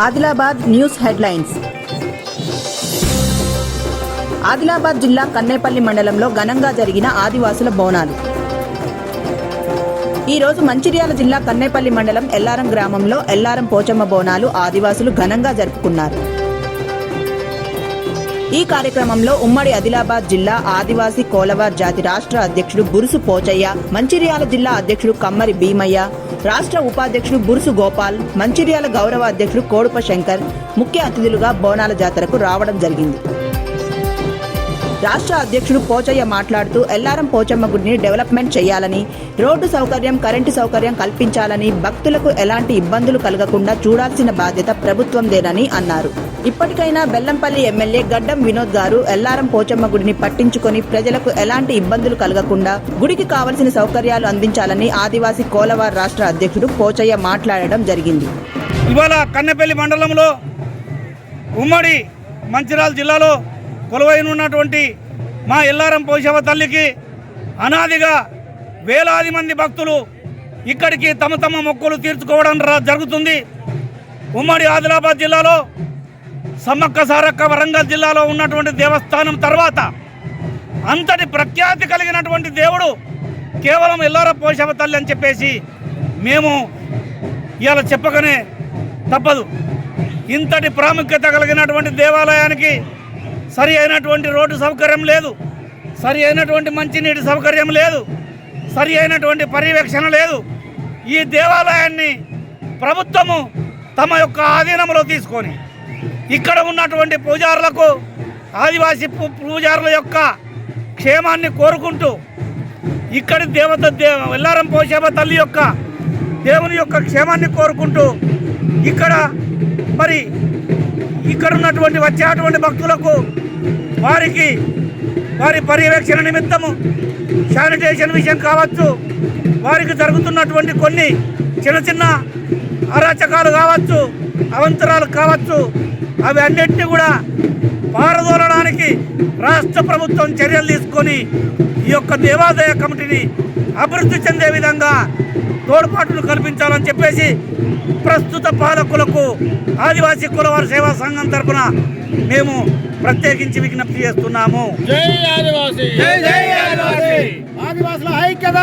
Adilabad news headlines. Adilabad జిల్లా కన్నేపల్లి మండలంలో ఘనంగా జరిగిన ఆదివాసుల బోనాలు. ఈ రోజు మంచిర్యాల జిల్లా కన్నేపల్లి మండలం ఎల్లారం గ్రామంలో ఎల్లారం పోచమ్మ బోనాలు ఆదివాసులు ఘనంగా జరుపుకున్నారు. ఈ కార్యక్రమంలో ఉమ్మడి ఆదిలాబాద్ జిల్లా ఆదివాసీ కోలవార్ జాతి రాష్ట్ర అధ్యక్షుడు బురుసు పోచయ్య, మంచిర్యాల జిల్లా అధ్యక్షుడు కమ్మరి భీమయ్య, రాష్ట్ర ఉపాధ్యక్షుడు బురుసు గోపాల్, మంచిర్యాల గౌరవ అధ్యక్షుడు కోడుప శంకర్ ముఖ్య అతిథులుగా బోనాల జాతరకు రావడం జరిగింది. రాష్ట్ర అధ్యక్షుడు పోచయ్య మాట్లాడుతూ ఎల్లారం పోచమ్మ గుడిని డెవలప్మెంట్ చేయాలని, రోడ్డు సౌకర్యం, కరెంటు సౌకర్యం కల్పించాలని, భక్తులకు ఎలాంటి ఇబ్బందులు కలగకుండా చూడాల్సిన బాధ్యత ప్రభుత్వందేనని అన్నారు. ఇప్పటికైనా బెల్లంపల్లి ఎమ్మెల్యే గడ్డం వినోద్ గారు ఎల్లారం పోచమ్మ గుడిని పట్టించుకొని ప్రజలకు ఎలాంటి ఇబ్బందులు కలగకుండా గుడికి కావలసిన సౌకర్యాలు అందించాలని ఆదివాసీ కోలవార్ రాష్ట్ర అధ్యక్షుడు పోచయ్య మాట్లాడడం జరిగింది. ఇవాళ కన్నెపల్లి మండలంలో ఉమ్మడి మంచిర్యాల జిల్లాలో కొలువైనటువంటి మా ఎల్లారం పోచమ్మ తల్లికి అనాదిగా వేలాది మంది భక్తులు ఇక్కడికి తమ తమ మొక్కులు తీర్చుకోవడం జరుగుతుంది. ఉమ్మడి ఆదిలాబాద్ జిల్లాలో సమ్మక్క సారక్క వరంగల్ జిల్లాలో ఉన్నటువంటి దేవస్థానం తర్వాత అంతటి ప్రఖ్యాతి కలిగినటువంటి దేవుడు కేవలం ఎల్లారం పోచమ్మ తల్లి అని చెప్పేసి మేము ఇవాళ చెప్పకనే తప్పదు. ఇంతటి ప్రాముఖ్యత కలిగినటువంటి దేవాలయానికి సరి అయినటువంటి రోడ్డు సౌకర్యం లేదు, సరి అయినటువంటి మంచినీటి సౌకర్యం లేదు, సరి అయినటువంటి పర్యవేక్షణ లేదు. ఈ దేవాలయాన్ని ప్రభుత్వము తమ యొక్క ఆధీనంలో తీసుకొని ఇక్కడ ఉన్నటువంటి పూజారులకు, ఆదివాసీ పూజారుల యొక్క క్షేమాన్ని కోరుకుంటూ ఇక్కడి ఎల్లారం పోచమ్మ తల్లి యొక్క దేవుని యొక్క క్షేమాన్ని కోరుకుంటూ ఇక్కడ ఉన్నటువంటి వచ్చేటువంటి భక్తులకు వారి పర్యవేక్షణ నిమిత్తము శానిటేషన్ విషయం కావచ్చు, వారికి జరుగుతున్నటువంటి కొన్ని చిన్న చిన్న అరాచకాలు కావచ్చు, అవంతరాలు కావచ్చు, అవి అన్నింటినీ కూడా పారదోలడానికి రాష్ట్ర ప్రభుత్వం చర్యలు తీసుకొని ఈ యొక్క దేవాదాయ కమిటీని అభివృద్ధి చెందే విధంగా తోడ్పాటును కల్పించాలని చెప్పేసి ప్రస్తుత పాలకులకు ఆదివాసీ కులవారి సేవా సంఘం తరఫున మేము ప్రత్యేకించి విజ్ఞప్తి చేస్తున్నాము. జై ఆదివాసీ, జై జై ఆదివాసీ, ఆదివాసుల ఐక్యత.